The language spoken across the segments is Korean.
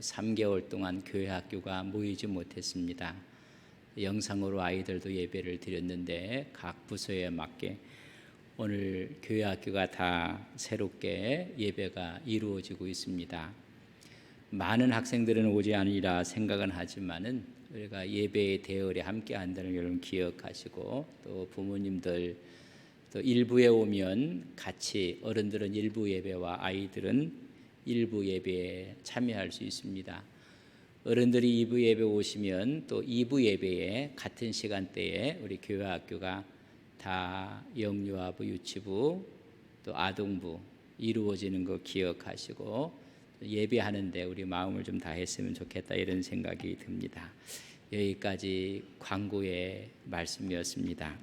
3개월 동안 교회 학교가 모이지 못했습니다. 영상으로 아이들도 예배를 드렸는데 각 부서에 맞게 오늘 교회 학교가 다 새롭게 예배가 이루어지고 있습니다. 많은 학생들은 오지 않으리라 생각은 하지만은 우리가 예배의 대열에 함께 한다는 걸 여러분 기억하시고, 또 부모님들 또 일부에 오면 같이 어른들은 일부 예배와 아이들은 일부 예배에 참여할 수 있습니다. 어른들이 2부 예배 오시면 또 2부 예배에 같은 시간대에 우리 교회 학교가 다 영유아부, 유치부, 또 아동부 이루어지는 거 기억하시고 예배하는데 우리 마음을 좀 다했으면 좋겠다, 이런 생각이 듭니다. 여기까지 광고의 말씀이었습니다.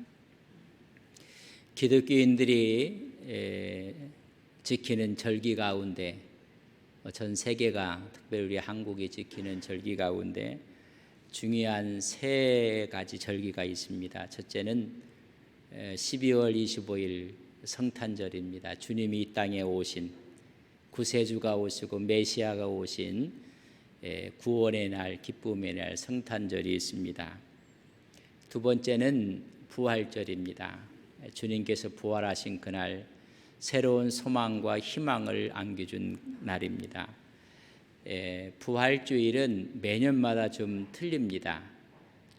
기독교인들이 지키는 절기 가운데, 전 세계가 특별히 우리 한국이 지키는 절기 가운데 중요한 3가지 절기가 있습니다. 첫째는 12월 25일 성탄절입니다. 주님이 이 땅에 오신, 구세주가 오시고 메시아가 오신 구원의 날, 기쁨의 날 성탄절이 있습니다. 두 번째는 부활절입니다. 주님께서 부활하신 그날 새로운 소망과 희망을 안겨준 날입니다. 부활주일은 매년마다 좀 틀립니다.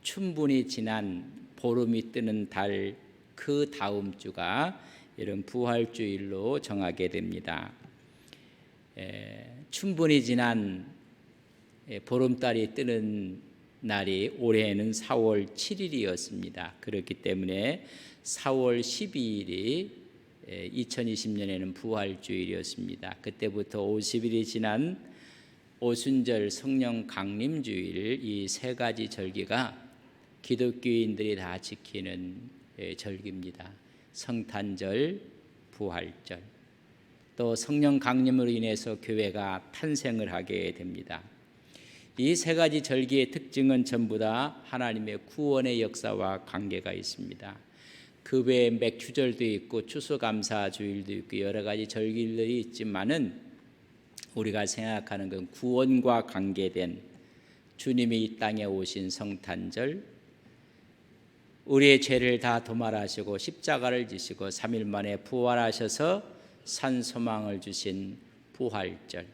춘분이 지난 보름이 뜨는 달 그 다음 주가 이런 부활주일로 정하게 됩니다. 춘분이 지난 보름달이 뜨는 날이 올해는 4월 7일이었습니다. 그렇기 때문에 4월 12일이 2020년에는 부활주일이었습니다. 그때부터 50일이 지난 오순절, 성령 강림주일, 이 3가지 절기가 기독교인들이 다 지키는 절기입니다. 성탄절, 부활절, 또 성령 강림으로 인해서 교회가 탄생을 하게 됩니다. 이 3가지 절기의 특징은 전부 다 하나님의 구원의 역사와 관계가 있습니다. 그 외에 맥주절도 있고 추수감사주일도 있고 여러 가지 절기들이 있지만은 우리가 생각하는 건 구원과 관계된 주님이 이 땅에 오신 성탄절, 우리의 죄를 다 도말하시고 십자가를 지시고 3일 만에 부활하셔서 산 소망을 주신 부활절,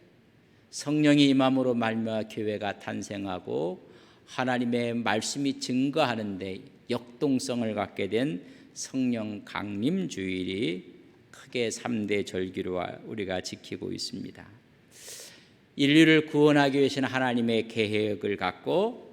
성령이 임함으로 말미암아 교회가 탄생하고 하나님의 말씀이 증거하는데 역동성을 갖게 된 성령 강림 주일이 크게 3대 절기로 우리가 지키고 있습니다. 인류를 구원하기 위해서는 하나님의 계획을 갖고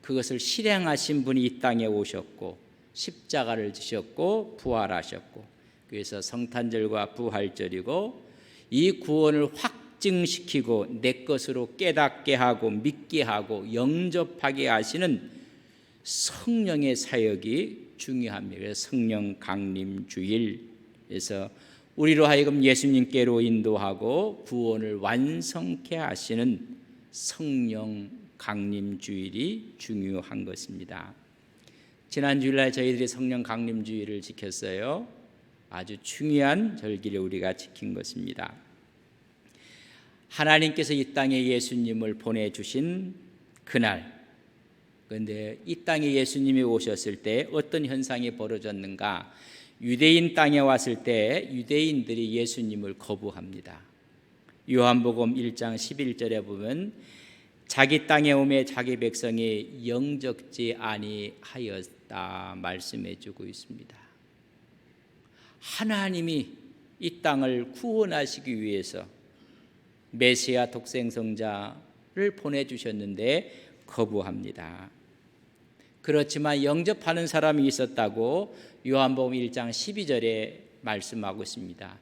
그것을 실행하신 분이 이 땅에 오셨고 십자가를 지셨고 부활하셨고, 그래서 성탄절과 부활절이고, 이 구원을 확증시키고 내 것으로 깨닫게 하고 믿게 하고 영접하게 하시는 성령의 사역이 중요합니다. 그래서 성령 강림 주일에서 우리로 하여금 예수님께로 인도하고 구원을 완성케 하시는 성령 강림 주일이 중요한 것입니다. 지난 주일날 저희들이 성령 강림 주일을 지켰어요. 아주 중요한 절기를 우리가 지킨 것입니다. 하나님께서 이 땅에 예수님을 보내주신 그날, 그런데 이 땅에 예수님이 오셨을 때 어떤 현상이 벌어졌는가? 유대인 땅에 왔을 때 유대인들이 예수님을 거부합니다. 요한복음 1장 11절에 보면 자기 땅에 오매 자기 백성이 영접지 아니하였다 말씀해 주고 있습니다. 하나님이 이 땅을 구원하시기 위해서 메시아 독생성자를 보내주셨는데 거부합니다. 그렇지만 영접하는 사람이 있었다고 요한복음 1장 12절에 말씀하고 있습니다.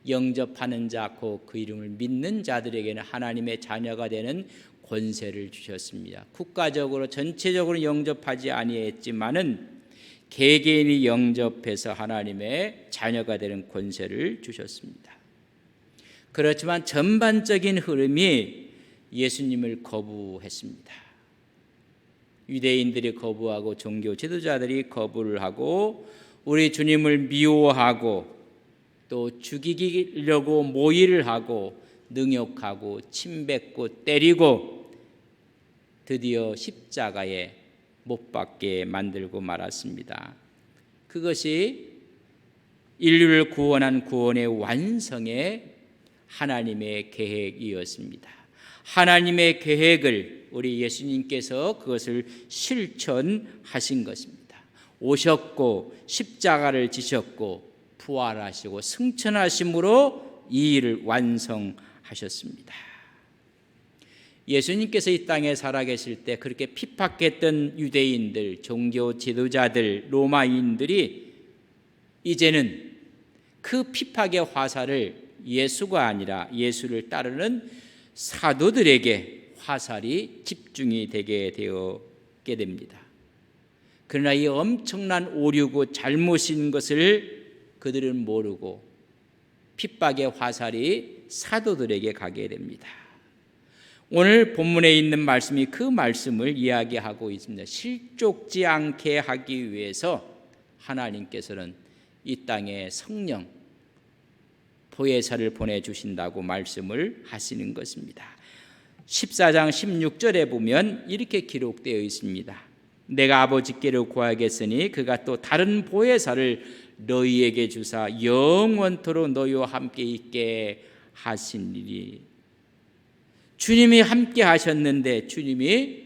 영접하는 자, 곧 그 이름을 믿는 자들에게는 하나님의 자녀가 되는 권세를 주셨습니다. 국가적으로 전체적으로 영접하지 아니했지만은 개개인이 영접해서 하나님의 자녀가 되는 권세를 주셨습니다. 그렇지만 전반적인 흐름이 예수님을 거부했습니다. 유대인들이 거부하고 종교 지도자들이 거부를 하고 우리 주님을 미워하고 또 죽이려고 모의를 하고 능욕하고 침뱉고 때리고 드디어 십자가에 못 박게 만들고 말았습니다. 그것이 인류를 구원한 구원의 완성의 하나님의 계획이었습니다. 하나님의 계획을 우리 예수님께서 그것을 실천하신 것입니다. 오셨고 십자가를 지셨고 부활하시고 승천하심으로 이 일을 완성하셨습니다. 예수님께서 이 땅에 살아계실 때 그렇게 핍박했던 유대인들, 종교 지도자들, 로마인들이 이제는 그 핍박의 화살을 예수가 아니라 예수를 따르는 사도들에게 화살이 집중이 되게 되었게 됩니다. 그러나 이 엄청난 오류고 잘못인 것을 그들은 모르고 핍박의 화살이 사도들에게 가게 됩니다. 오늘 본문에 있는 말씀이 그 말씀을 이야기하고 있습니다. 실족지 않게 하기 위해서 하나님께서는 이 땅에 성령 보혜사를 보내주신다고 말씀을 하시는 것입니다. 14장 16절에 보면 이렇게 기록되어 있습니다. 내가 아버지께로 구하겠으니 그가 또 다른 보혜사를 너희에게 주사 영원토록 너희와 함께 있게 하시니리. 주님이 함께 하셨는데 주님이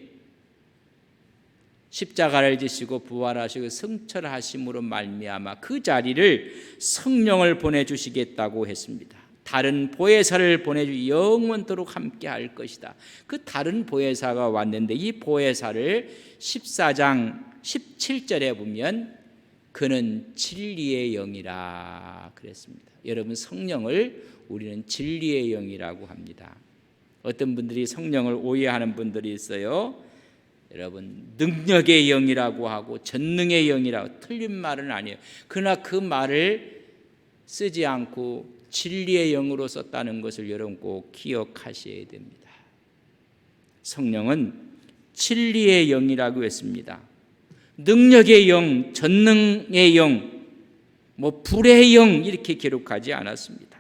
십자가를 지시고 부활하시고 승천하심으로 말미암아 그 자리를 성령을 보내주시겠다고 했습니다. 다른 보혜사를 보내주 영원토록 함께 할 것이다. 그 다른 보혜사가 왔는데 이 보혜사를 14장 17절에 보면 그는 진리의 영이라 그랬습니다. 여러분, 성령을 우리는 진리의 영이라고 합니다. 어떤 분들이 성령을 오해하는 분들이 있어요. 여러분, 능력의 영이라고 하고 전능의 영이라고, 틀린 말은 아니에요. 그러나 그 말을 쓰지 않고 진리의 영으로 썼다는 것을 여러분 꼭 기억하셔야 됩니다. 성령은 진리의 영이라고 했습니다. 능력의 영, 전능의 영, 불의 영 이렇게 기록하지 않았습니다.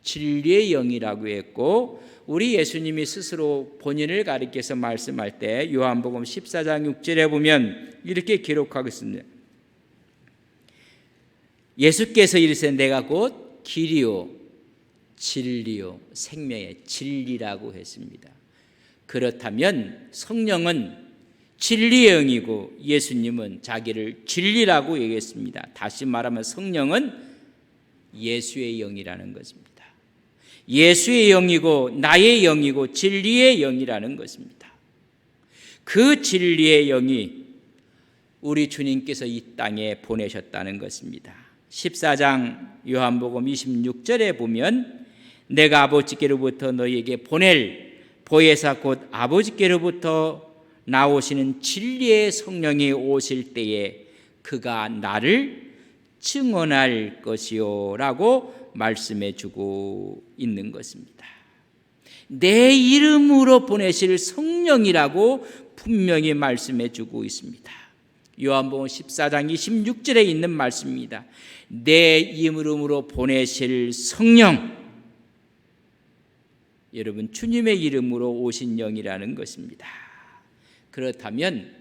진리의 영이라고 했고, 우리 예수님이 스스로 본인을 가리켜서 말씀할 때 요한복음 14장 6절에 보면 이렇게 기록하고 있습니다. 예수께서 이르시되 내가 곧 길이요 진리요 생명의 진리라고 했습니다. 그렇다면 성령은 진리의 영이고 예수님은 자기를 진리라고 얘기했습니다. 다시 말하면 성령은 예수의 영이라는 것입니다. 예수의 영이고 나의 영이고 진리의 영이라는 것입니다. 그 진리의 영이 우리 주님께서 이 땅에 보내셨다는 것입니다. 14장 요한복음 26절에 보면 내가 아버지께로부터 너희에게 보낼 보혜사 곧 아버지께로부터 나오시는 진리의 성령이 오실 때에 그가 나를 증언할 것이요 라고 말씀해 주고 있는 것입니다. 내 이름으로 보내실 성령이라고 분명히 말씀해 주고 있습니다. 요한복음 14장 26절에 있는 말씀입니다. 내 이름으로 보내실 성령, 여러분 주님의 이름으로 오신 영이라는 것입니다. 그렇다면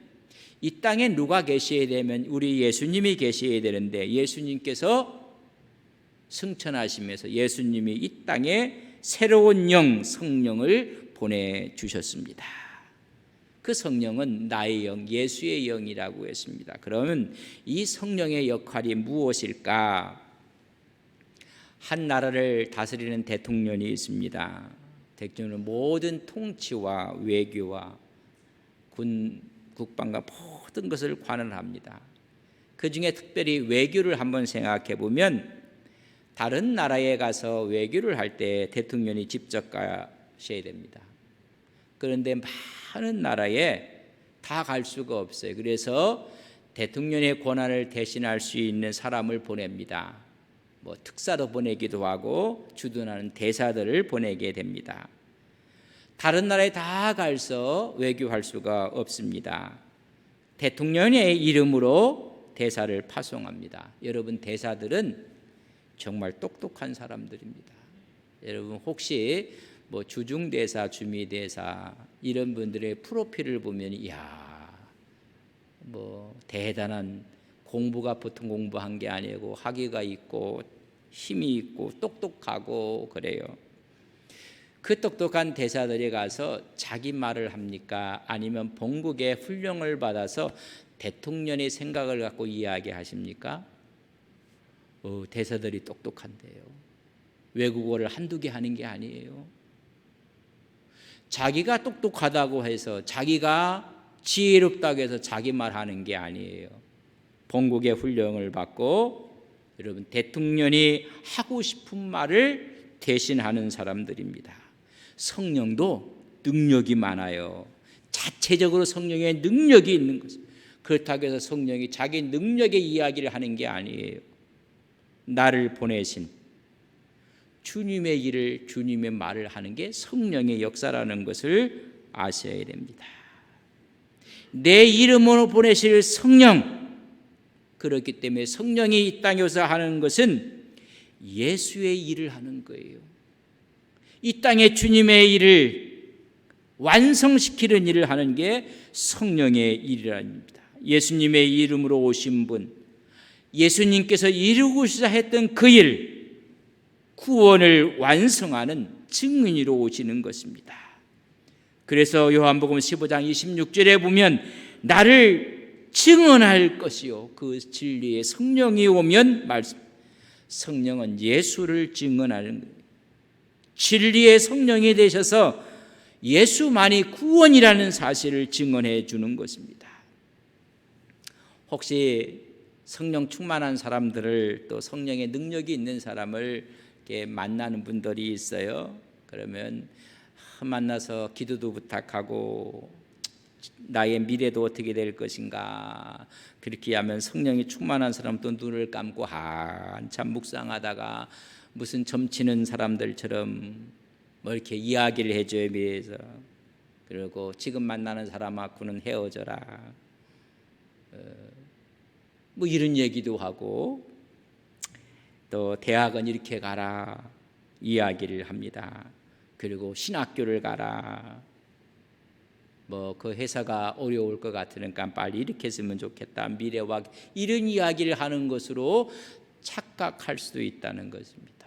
이 땅에 누가 계셔야 되면 우리 예수님이 계셔야 되는데 예수님께서 승천하시면서 예수님이 이 땅에 새로운 영 성령을 보내주셨습니다. 그 성령은 나의 영, 예수의 영이라고 했습니다. 그러면 이 성령의 역할이 무엇일까? 한 나라를 다스리는 대통령이 있습니다. 대통령은 모든 통치와 외교와 국방과 모든 것을 관할합니다. 그 중에 특별히 외교를 한번 생각해 보면 다른 나라에 가서 외교를 할 때 대통령이 직접 가셔야 됩니다. 그런데 많은 나라에 다 갈 수가 없어요. 그래서 대통령의 권한을 대신할 수 있는 사람을 보냅니다. 특사도 보내기도 하고 주둔하는 대사들을 보내게 됩니다. 다른 나라에 다 가서 외교할 수가 없습니다. 대통령의 이름으로 대사를 파송합니다. 여러분, 대사들은 정말 똑똑한 사람들입니다. 여러분 혹시 뭐 주중대사, 주미대사 이런 분들의 프로필을 보면 이야, 뭐 대단한 공부가 보통 공부한 게 아니고 학위가 있고 힘이 있고 똑똑하고 그래요. 그 똑똑한 대사들이 가서 자기 말을 합니까? 아니면 본국의 훈령을 받아서 대통령의 생각을 갖고 이야기하십니까? 대사들이 똑똑한데요. 외국어를 한두 개 하는 게 아니에요. 자기가 똑똑하다고 해서, 자기가 지혜롭다고 해서 자기 말하는 게 아니에요. 본국의 훈령을 받고 여러분 대통령이 하고 싶은 말을 대신하는 사람들입니다. 성령도 능력이 많아요. 자체적으로 성령의 능력이 있는 것입니다. 그렇다고 해서 성령이 자기 능력의 이야기를 하는 게 아니에요. 나를 보내신 주님의 일을, 주님의 말을 하는 게 성령의 역사라는 것을 아셔야 됩니다. 내 이름으로 보내실 성령, 그렇기 때문에 성령이 이 땅에 오서 하는 것은 예수의 일을 하는 거예요. 이 땅에 주님의 일을 완성시키는 일을 하는 게 성령의 일이랍니다. 예수님의 이름으로 오신 분, 예수님께서 이루고자 했던 그 일, 구원을 완성하는 증인으로 오시는 것입니다. 그래서 요한복음 15장 26절에 보면 나를 증언할 것이요, 그 진리의 성령이 오면 말씀, 성령은 예수를 증언하는 거예요. 진리의 성령이 되셔서 예수만이 구원이라는 사실을 증언해 주는 것입니다. 혹시 성령 충만한 사람들을, 또 성령의 능력이 있는 사람을 이렇게 만나는 분들이 있어요. 그러면 만나서 기도도 부탁하고 나의 미래도 어떻게 될 것인가, 그렇게 하면 성령이 충만한 사람 또 눈을 감고 한참 묵상하다가 무슨 점치는 사람들처럼 뭐 이렇게 이야기를 해줘야 위해서, 그리고 지금 만나는 사람하고는 헤어져라, 뭐 이런 얘기도 하고, 또 대학은 이렇게 가라 이야기를 합니다. 그리고 신학교를 가라, 뭐 그 회사가 어려울 것 같으니까 빨리 이렇게 했으면 좋겠다, 미래와 이런 이야기를 하는 것으로 착각할 수도 있다는 것입니다.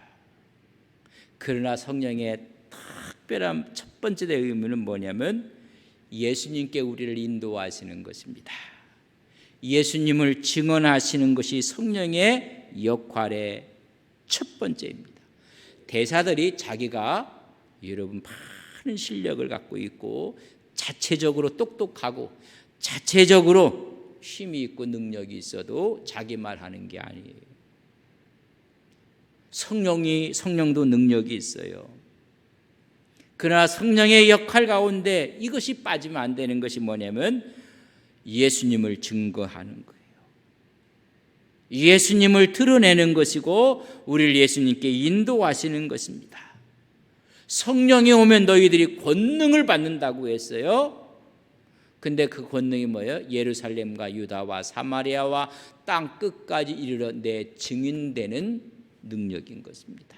그러나 성령의 특별한 첫 번째 의미는 뭐냐면 예수님께 우리를 인도하시는 것입니다. 예수님을 증언하시는 것이 성령의 역할의 첫 번째입니다. 대사들이 자기가 여러분 많은 실력을 갖고 있고 자체적으로 똑똑하고 자체적으로 힘이 있고 능력이 있어도 자기 말하는 게 아니에요. 성령도 능력이 있어요. 그러나 성령의 역할 가운데 이것이 빠지면 안 되는 것이 뭐냐면 예수님을 증거하는 거예요. 예수님을 드러내는 것이고 우리를 예수님께 인도하시는 것입니다. 성령이 오면 너희들이 권능을 받는다고 했어요. 근데 그 권능이 뭐예요? 예루살렘과 유다와 사마리아와 땅 끝까지 이르러 내 증인되는 능력인 것입니다.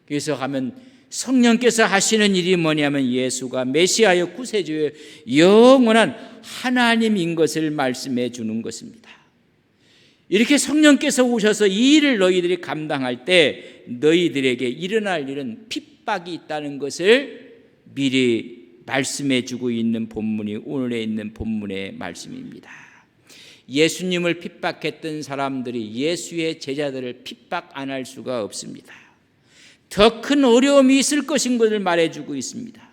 그래서 하면 성령께서 하시는 일이 뭐냐면 예수가 메시아여 구세주여 영원한 하나님인 것을 말씀해 주는 것입니다. 이렇게 성령께서 오셔서 이 일을 너희들이 감당할 때 너희들에게 일어날 일은 핍박이 있다는 것을 미리 말씀해 주고 있는 본문이 오늘에 있는 본문의 말씀입니다. 예수님을 핍박했던 사람들이 예수의 제자들을 핍박 안 할 수가 없습니다. 더 큰 어려움이 있을 것인 것을 말해주고 있습니다.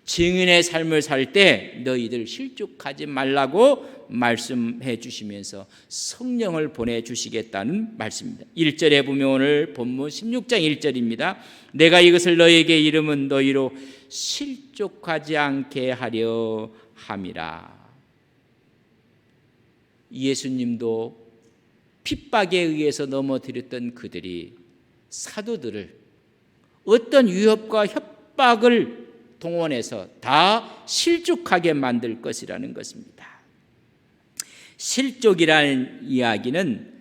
증인의 삶을 살 때 너희들 실족하지 말라고 말씀해 주시면서 성령을 보내주시겠다는 말씀입니다. 1절에 보면 오늘 본문 16장 1절입니다. 내가 이것을 너희에게 이름은 너희로 실족하지 않게 하려 함이라. 예수님도 핍박에 의해서 넘어뜨렸던 그들이 사도들을 어떤 위협과 협박을 동원해서 다 실족하게 만들 것이라는 것입니다. 실족이라는 이야기는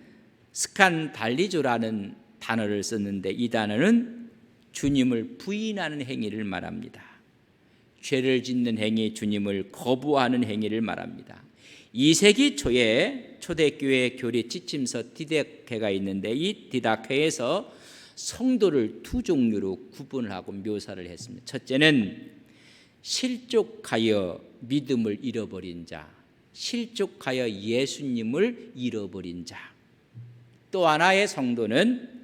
스칸달리조라는 단어를 썼는데 이 단어는 주님을 부인하는 행위를 말합니다. 죄를 짓는 행위, 주님을 거부하는 행위를 말합니다. 2세기 초에 초대교회 교리 지침서 디다케가 있는데 이 디다케에서 성도를 두 종류로 구분을 하고 묘사를 했습니다. 첫째는 실족하여 믿음을 잃어버린 자, 실족하여 예수님을 잃어버린 자. 또 하나의 성도는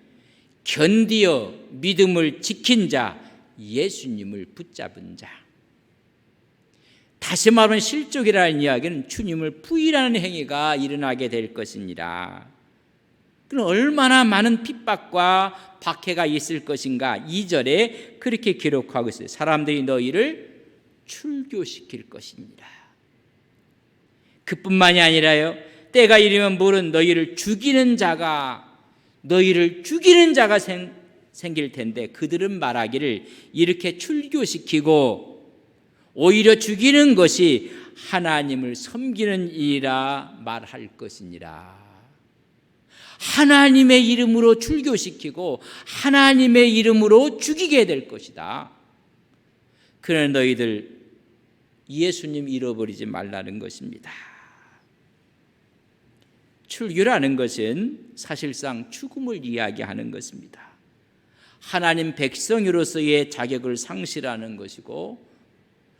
견디어 믿음을 지킨 자, 예수님을 붙잡은 자. 다시 말하면 실족이라는 이야기는 주님을 부인하는 행위가 일어나게 될 것입니다. 그럼 얼마나 많은 핍박과 박해가 있을 것인가. 2절에 그렇게 기록하고 있어요. 사람들이 너희를 출교시킬 것입니다. 그뿐만이 아니라요, 때가 이르면 물은 너희를 죽이는 자가 생길 텐데 그들은 말하기를 이렇게 출교시키고 오히려 죽이는 것이 하나님을 섬기는 일이라 말할 것이니라. 하나님의 이름으로 출교시키고 하나님의 이름으로 죽이게 될 것이다. 그러나 너희들 예수님 잃어버리지 말라는 것입니다. 출교라는 것은 사실상 죽음을 이야기하는 것입니다. 하나님 백성으로서의 자격을 상실하는 것이고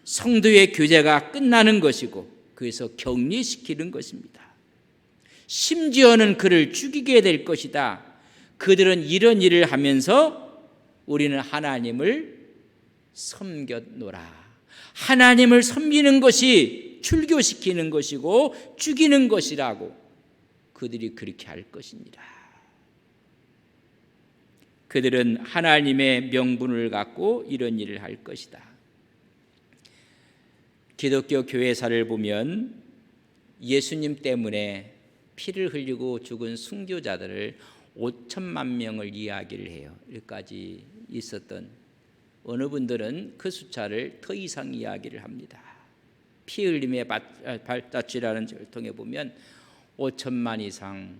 성도의 교제가 끝나는 것이고 그래서 격리시키는 것입니다. 심지어는 그를 죽이게 될 것이다. 그들은 이런 일을 하면서 우리는 하나님을 섬겼노라. 하나님을 섬기는 것이 출교시키는 것이고 죽이는 것이라고 그들이 그렇게 할 것입니다. 그들은 하나님의 명분을 갖고 이런 일을 할 것이다. 기독교 교회사를 보면 예수님 때문에 피를 흘리고 죽은 순교자들을 5천만 명을 이야기를 해요. 여기까지 있었던 어느 분들은 그 숫자를 더 이상 이야기를 합니다. 피 흘림의 발자취라는 걸 통해 보면 5천만 이상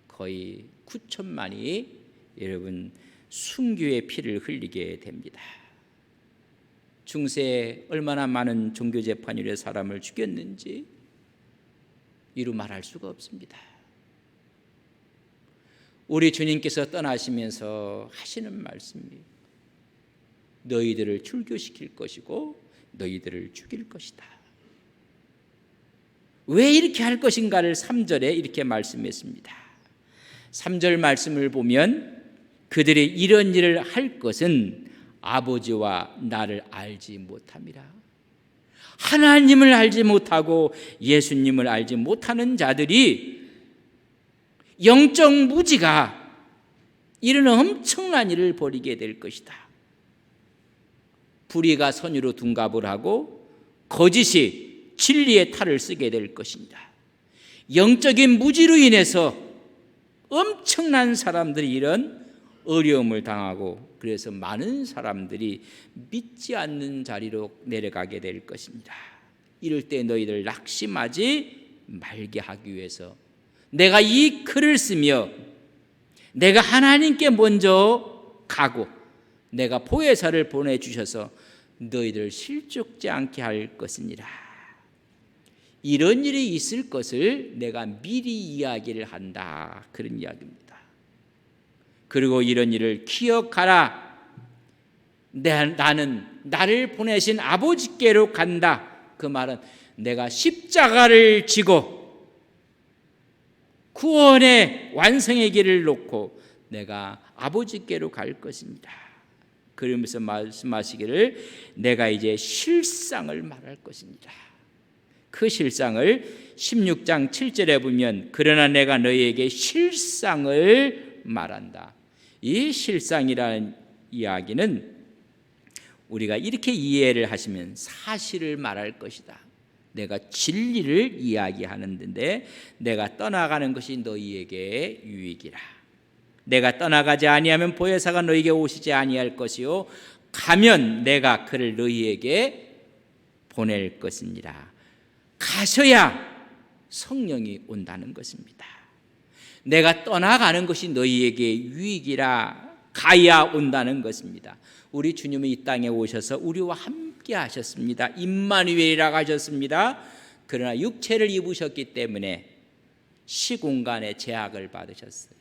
거의 9천만이 여러분 순교의 피를 흘리게 됩니다. 중세에 얼마나 많은 종교재판일의 사람을 죽였는지 이루 말할 수가 없습니다. 우리 주님께서 떠나시면서 하시는 말씀이 너희들을 출교시킬 것이고 너희들을 죽일 것이다. 왜 이렇게 할 것인가를 3절에 이렇게 말씀했습니다. 3절 말씀을 보면 그들이 이런 일을 할 것은 아버지와 나를 알지 못함이라. 하나님을 알지 못하고 예수님을 알지 못하는 자들이 영적 무지가 이런 엄청난 일을 벌이게 될 것이다. 불의가 선의로 둔갑을 하고 거짓이 진리의 탈을 쓰게 될 것입니다. 영적인 무지로 인해서 엄청난 사람들이 이런 어려움을 당하고 그래서 많은 사람들이 믿지 않는 자리로 내려가게 될 것입니다. 이럴 때 너희들 낙심하지 말게 하기 위해서 내가 이 글을 쓰며 내가 하나님께 먼저 가고 내가 보혜사를 보내주셔서 너희들 실족지 않게 할 것이니라. 이런 일이 있을 것을 내가 미리 이야기를 한다. 그런 이야기입니다. 그리고 이런 일을 기억하라. 나는 나를 보내신 아버지께로 간다. 그 말은 내가 십자가를 지고 구원의 완성의 길을 놓고 내가 아버지께로 갈 것입니다. 그러면서 말씀하시기를 내가 이제 실상을 말할 것입니다. 그 실상을 16장 7절에 보면 그러나 내가 너희에게 실상을 말한다. 이 실상이라는 이야기는 우리가 이렇게 이해를 하시면 사실을 말할 것이다. 내가 진리를 이야기하는데 내가 떠나가는 것이 너희에게 유익이라. 내가 떠나가지 아니하면 보혜사가 너희에게 오시지 아니할 것이요 가면 내가 그를 너희에게 보낼 것이니라. 가셔야 성령이 온다는 것입니다. 내가 떠나가는 것이 너희에게 유익이라 가야 온다는 것입니다. 우리 주님은 이 땅에 오셔서 우리와 함께 하셨습니다. 임마누엘이라고 하셨습니다. 그러나 육체를 입으셨기 때문에 시공간의 제약을 받으셨어요.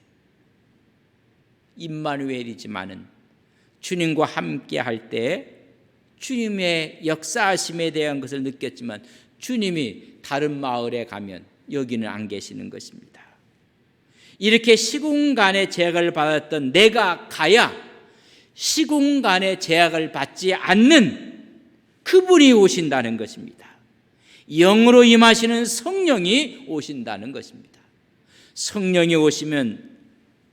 임마누엘이지만은 주님과 함께 할 때 주님의 역사하심에 대한 것을 느꼈지만 주님이 다른 마을에 가면 여기는 안 계시는 것입니다. 이렇게 시공간의 제약을 받았던 내가 가야 시공간의 제약을 받지 않는 그분이 오신다는 것입니다. 영으로 임하시는 성령이 오신다는 것입니다. 성령이 오시면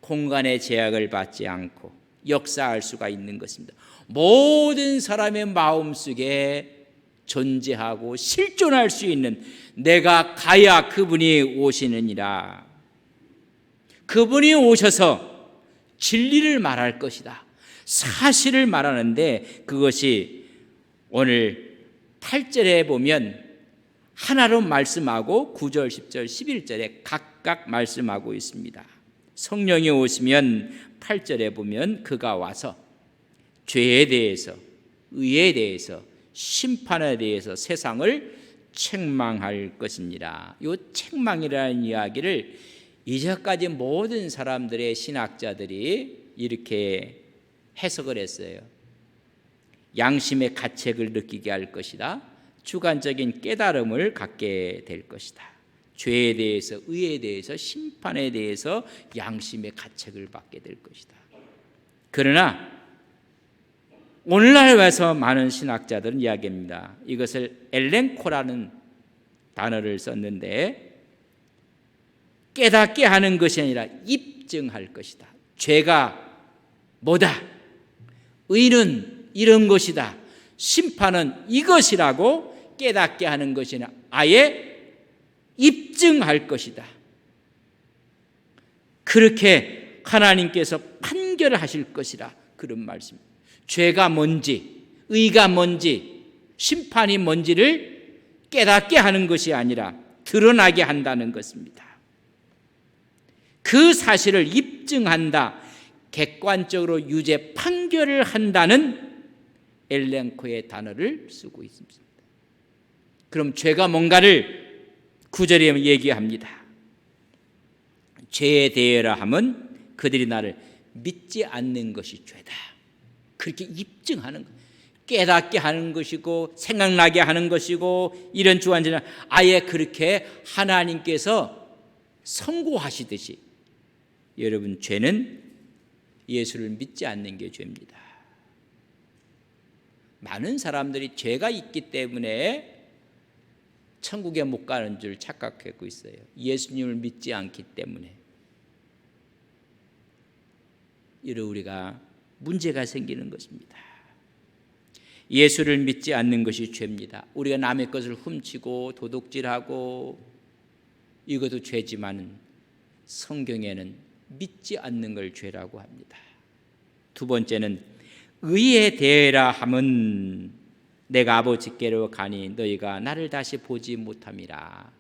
공간의 제약을 받지 않고 역사할 수가 있는 것입니다. 모든 사람의 마음속에 존재하고 실존할 수 있는 내가 가야 그분이 오시느니라. 그분이 오셔서 진리를 말할 것이다. 사실을 말하는데 그것이 오늘 8절에 보면 하나로 말씀하고 9절, 10절, 11절에 각각 말씀하고 있습니다. 성령이 오시면 8절에 보면 그가 와서 죄에 대해서, 의에 대해서, 심판에 대해서 세상을 책망할 것입니다. 이 책망이라는 이야기를 이제까지 모든 사람들의 신학자들이 이렇게 해석을 했어요. 양심의 가책을 느끼게 할 것이다. 주관적인 깨달음을 갖게 될 것이다. 죄에 대해서, 의에 대해서, 심판에 대해서 양심의 가책을 받게 될 것이다. 그러나 오늘날 와서 많은 신학자들은 이야기합니다. 이것을 엘렌코라는 단어를 썼는데 깨닫게 하는 것이 아니라 입증할 것이다. 죄가 뭐다? 의는 이런 것이다. 심판은 이것이라고 깨닫게 하는 것이 아니라 아예 입증할 것이다. 그렇게 하나님께서 판결을 하실 것이라 그런 말씀. 죄가 뭔지, 의가 뭔지, 심판이 뭔지를 깨닫게 하는 것이 아니라 드러나게 한다는 것입니다. 그 사실을 입증한다, 객관적으로 유죄 판결을 한다는 엘렌코의 단어를 쓰고 있습니다. 그럼 죄가 뭔가를 9절에 얘기합니다. 죄에 대하라 하면 그들이 나를 믿지 않는 것이 죄다. 그렇게 입증하는 것, 깨닫게 하는 것이고 생각나게 하는 것이고 이런 주관자는 아예 그렇게 하나님께서 선고하시듯이 여러분 죄는 예수를 믿지 않는 게 죄입니다. 많은 사람들이 죄가 있기 때문에 천국에 못 가는 줄 착각하고 있어요. 예수님을 믿지 않기 때문에. 이로 우리가 문제가 생기는 것입니다. 예수를 믿지 않는 것이 죄입니다. 우리가 남의 것을 훔치고 도둑질하고 이것도 죄지만 성경에는 믿지 않는 걸 죄라고 합니다. 두 번째는 의에 대하라 함은 내가 아버지께로 가니 너희가 나를 다시 보지 못함이라.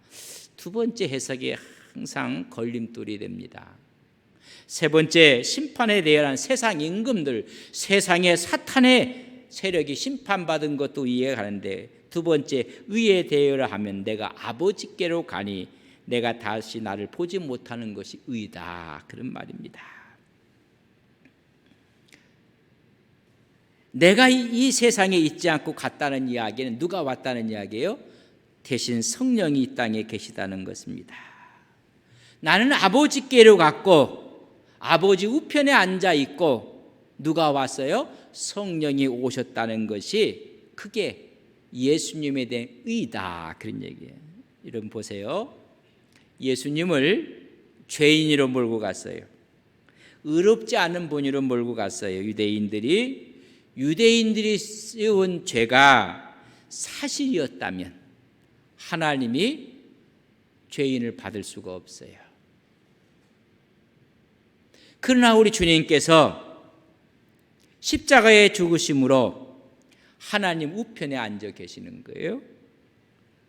두 번째 해석이 항상 걸림돌이 됩니다. 세 번째 심판에 대한 세상 임금들, 세상의 사탄의 세력이 심판받은 것도 이해가 가는데 두 번째 의에 대하라 하면 내가 아버지께로 가니 내가 다시 나를 보지 못하는 것이 의다. 그런 말입니다. 내가 이 세상에 있지 않고 갔다는 이야기는 누가 왔다는 이야기예요? 대신 성령이 이 땅에 계시다는 것입니다. 나는 아버지께로 갔고 아버지 우편에 앉아 있고 누가 왔어요? 성령이 오셨다는 것이 그게 예수님에 대한 의다. 그런 얘기예요. 여러분 보세요. 예수님을 죄인으로 몰고 갔어요. 의롭지 않은 분으로 몰고 갔어요. 유대인들이 세운 죄가 사실이었다면 하나님이 죄인을 받을 수가 없어요. 그러나 우리 주님께서 십자가의 죽으심으로 하나님 우편에 앉아 계시는 거예요.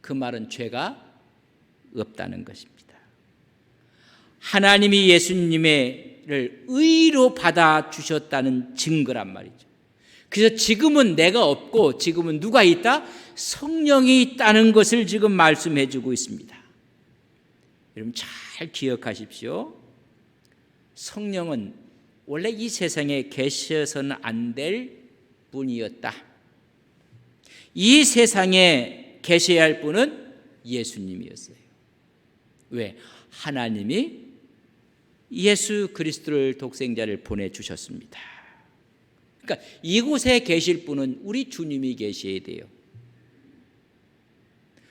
그 말은 죄가 없다는 것입니다. 하나님이 예수님을 의로 받아주셨다는 증거란 말이죠. 그래서 지금은 내가 없고 지금은 누가 있다? 성령이 있다는 것을 지금 말씀해 주고 있습니다. 여러분 잘 기억하십시오. 성령은 원래 이 세상에 계셔서는 안 될 분이었다. 이 세상에 계셔야 할 분은 예수님이었어요. 왜? 하나님이 예수 그리스도를 독생자를 보내주셨습니다. 그러니까 이곳에 계실 분은 우리 주님이 계셔야 돼요.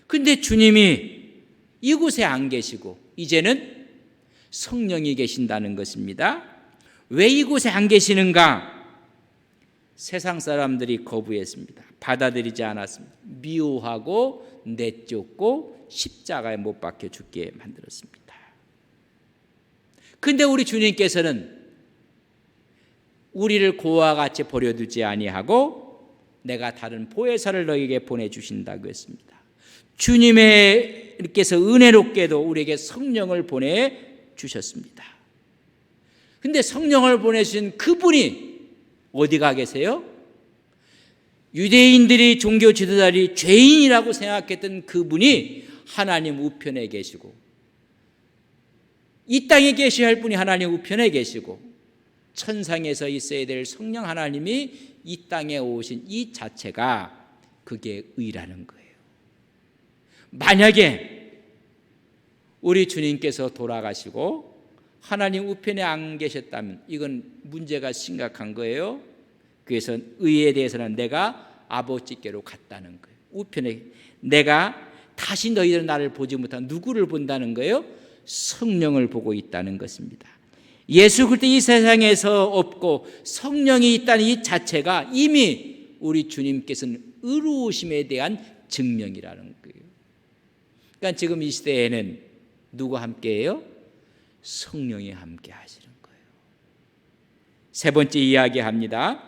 근데 주님이 이곳에 안 계시고 이제는 성령이 계신다는 것입니다. 왜 이곳에 안 계시는가? 세상 사람들이 거부했습니다. 받아들이지 않았습니다. 미워하고 내쫓고 십자가에 못 박혀 죽게 만들었습니다. 근데 우리 주님께서는 우리를 고와 같이 버려두지 아니하고 내가 다른 보혜사를 너에게 보내주신다고 했습니다. 주님께서 은혜롭게도 우리에게 성령을 보내주셨습니다. 근데 성령을 보내주신 그분이 어디가 계세요? 유대인들이 종교 지도자들이 죄인이라고 생각했던 그분이 하나님 우편에 계시고 이 땅에 계셔야 할 분이 하나님 우편에 계시고 천상에서 있어야 될 성령 하나님이 이 땅에 오신 이 자체가 그게 의라는 거예요. 만약에 우리 주님께서 돌아가시고 하나님 우편에 안 계셨다면 이건 문제가 심각한 거예요. 그래서 의에 대해서는 내가 아버지께로 갔다는 거예요. 우편에 내가 다시 너희들은 나를 보지 못한 누구를 본다는 거예요? 성령을 보고 있다는 것입니다. 예수 그리스도 이 세상에서 없고 성령이 있다는 이 자체가 이미 우리 주님께서는 의로우심에 대한 증명이라는 거예요. 그러니까 지금 이 시대에는 누구와 함께해요? 성령이 함께 하시는 거예요. 세 번째 이야기합니다.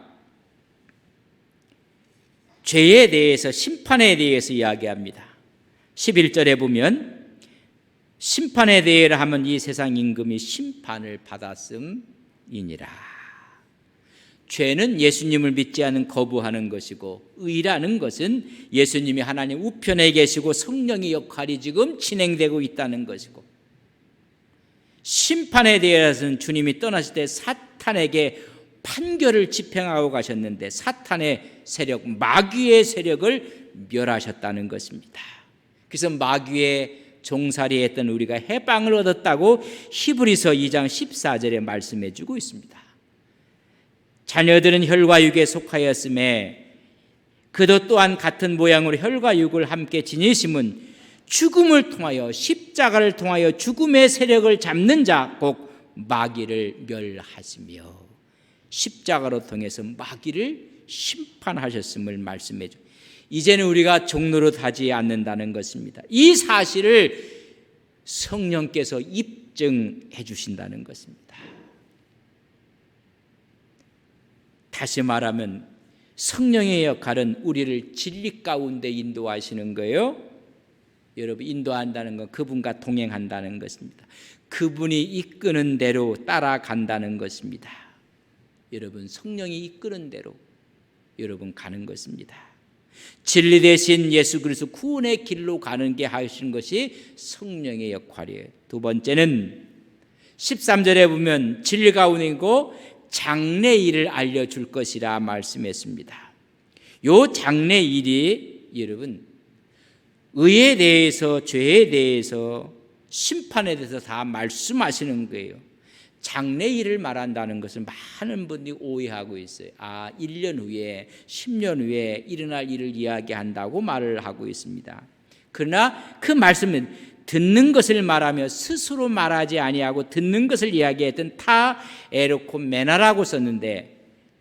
죄에 대해서 심판에 대해서 이야기합니다. 11절에 보면 심판에 대해라 하면 이 세상 임금이 심판을 받았음이니라. 죄는 예수님을 믿지 않는 거부하는 것이고 의라는 것은 예수님이 하나님 우편에 계시고 성령의 역할이 지금 진행되고 있다는 것이고 심판에 대해서는 주님이 떠나실 때 사탄에게 판결을 집행하고 가셨는데 사탄의 세력, 마귀의 세력을 멸하셨다는 것입니다. 그래서 마귀의 종살이했던 우리가 해방을 얻었다고 히브리서 2장 14절에 말씀해 주고 있습니다. 자녀들은 혈과 육에 속하였음에 그도 또한 같은 모양으로 혈과 육을 함께 지니심은 죽음을 통하여 십자가를 통하여 죽음의 세력을 잡는 자 곧 마귀를 멸하시며 십자가로 통해서 마귀를 심판하셨음을 말씀해 주. 이제는 우리가 종노릇 하지 않는다는 것입니다. 이 사실을 성령께서 입증해 주신다는 것입니다. 다시 말하면 성령의 역할은 우리를 진리 가운데 인도하시는 거예요. 여러분, 인도한다는 건 그분과 동행한다는 것입니다. 그분이 이끄는 대로 따라간다는 것입니다. 여러분, 성령이 이끄는 대로 여러분 가는 것입니다. 진리 대신 예수 그리스도 구원의 길로 가는 게 하신 것이 성령의 역할이에요. 두 번째는 13절에 보면 진리 가운데 있고 장래일을 알려줄 것이라 말씀했습니다. 요 장래일이 여러분 의에 대해서 죄에 대해서 심판에 대해서 다 말씀하시는 거예요. 장래일을 말한다는 것은 많은 분들이 오해하고 있어요. 1년 후에 10년 후에 일어날 일을 이야기한다고 말을 하고 있습니다. 그러나 그 말씀은 듣는 것을 말하며 스스로 말하지 아니하고 듣는 것을 이야기했던 타 에르코 메나라고 썼는데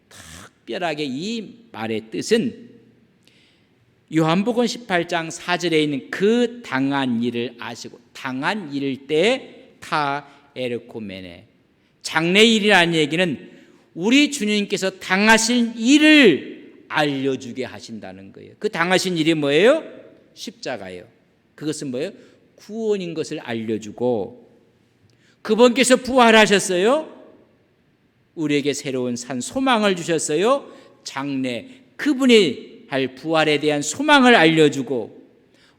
특별하게 이 말의 뜻은 요한복음 18장 4절에 있는 그 당한 일을 아시고 당한 일일 때 타 에르코 메네 장래일이라는 얘기는 우리 주님께서 당하신 일을 알려주게 하신다는 거예요. 그 당하신 일이 뭐예요? 십자가예요. 그것은 뭐예요? 구원인 것을 알려주고 그분께서 부활하셨어요. 우리에게 새로운 산 소망을 주셨어요. 장래 그분이 할 부활에 대한 소망을 알려주고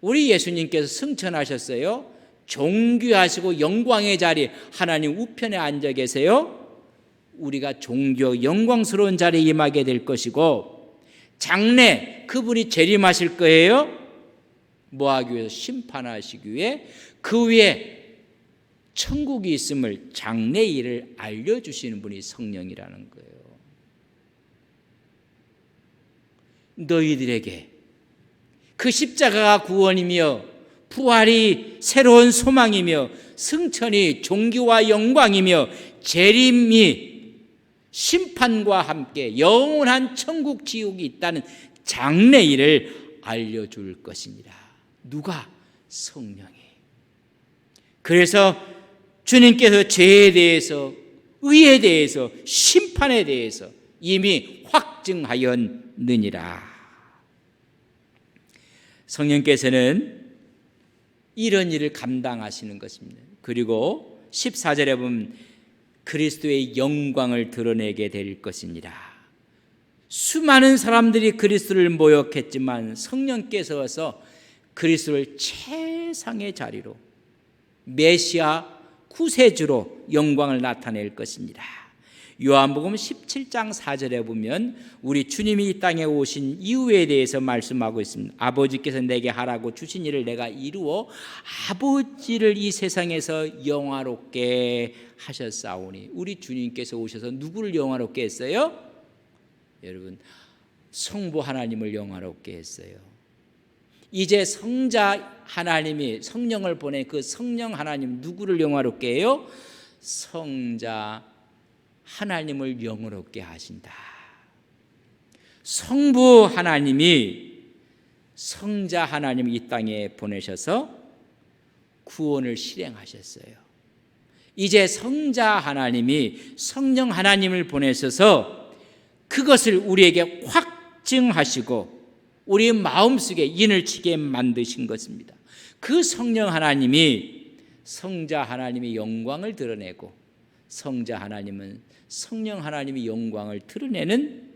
우리 예수님께서 승천하셨어요. 존귀하시고 영광의 자리 하나님 우편에 앉아 계세요. 우리가 존귀 영광스러운 자리에 임하게 될 것이고 장래 그분이 재림하실 거예요. 뭐하기 위해서? 심판하시기 위해. 그 위에 천국이 있음을 장래 일을 알려주시는 분이 성령이라는 거예요. 너희들에게 그 십자가가 구원이며 부활이 새로운 소망이며 승천이 존귀와 영광이며 재림이 심판과 함께 영원한 천국 지옥이 있다는 장래 일을 알려줄 것입니다. 누가? 성령이. 그래서 주님께서 죄에 대해서, 의에 대해서, 심판에 대해서 이미 확증하였느니라. 성령께서는 이런 일을 감당하시는 것입니다. 그리고 14절에 보면 그리스도의 영광을 드러내게 될 것입니다. 수많은 사람들이 그리스도를 모욕했지만 성령께서 와서 그리스도를 최상의 자리로 메시아 구세주로 영광을 나타낼 것입니다. 요한복음 17장 4절에 보면 우리 주님이 이 땅에 오신 이유에 대해서 말씀하고 있습니다. 아버지께서 내게 하라고 주신 일을 내가 이루어 아버지를 이 세상에서 영화롭게 하셨사오니. 우리 주님께서 오셔서 누구를 영화롭게 했어요? 여러분, 성부 하나님을 영화롭게 했어요. 이제 성자 하나님이 성령을 보내 그 성령 하나님 누구를 영화롭게 해요? 성자 하나님을 영화롭게 하신다. 성부 하나님이 성자 하나님을 이 땅에 보내셔서 구원을 실행하셨어요. 이제 성자 하나님이 성령 하나님을 보내셔서 그것을 우리에게 확증하시고 우리 마음속에 인을 치게 만드신 것입니다. 그 성령 하나님이 성자 하나님의 영광을 드러내고 성자 하나님은 성령 하나님의 영광을 드러내는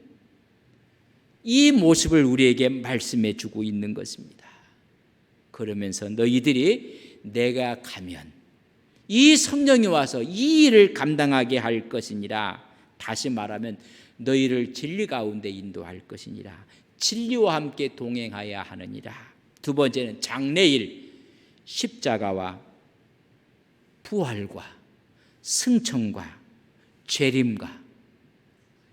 이 모습을 우리에게 말씀해 주고 있는 것입니다. 그러면서 너희들이 내가 가면 이 성령이 와서 이 일을 감당하게 할 것이니라. 다시 말하면 너희를 진리 가운데 인도할 것이니라. 진리와 함께 동행하여야 하느니라. 두 번째는 장래일, 십자가와 부활과 승천과 재림과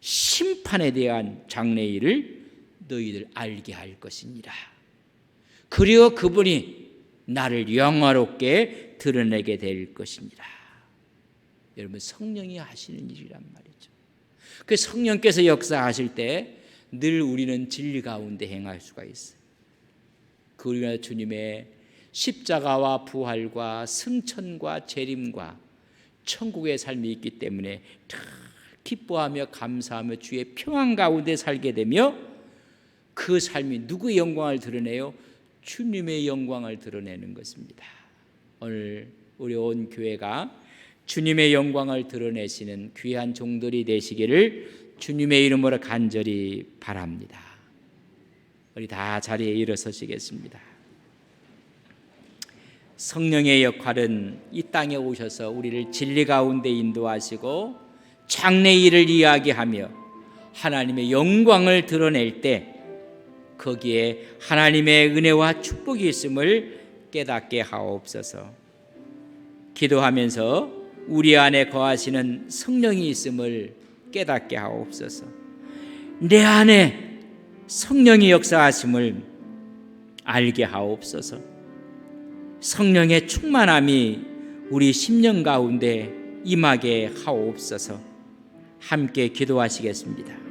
심판에 대한 장래일을 너희들 알게 할 것이니라. 그리고 그분이 나를 영화롭게 드러내게 될 것이니라. 여러분, 성령이 하시는 일이란 말이죠. 그 성령께서 역사하실 때 늘 우리는 진리 가운데 행할 수가 있어요. 그러나 주님의 십자가와 부활과 승천과 재림과 천국의 삶이 있기 때문에 기뻐하며 감사하며 주의 평안 가운데 살게 되며 그 삶이 누구의 영광을 드러내요? 주님의 영광을 드러내는 것입니다. 오늘 우리 온 교회가 주님의 영광을 드러내시는 귀한 종들이 되시기를 주님의 이름으로 간절히 바랍니다. 우리 다 자리에 일어서시겠습니다. 성령의 역할은 이 땅에 오셔서 우리를 진리 가운데 인도하시고 장래일을 이야기하며 하나님의 영광을 드러낼 때 거기에 하나님의 은혜와 축복이 있음을 깨닫게 하옵소서. 기도하면서 우리 안에 거하시는 성령이 있음을 깨닫게 하옵소서. 내 안에 성령이 역사하심을 알게 하옵소서. 성령의 충만함이 우리 심령 가운데 임하게 하옵소서. 함께 기도하시겠습니다.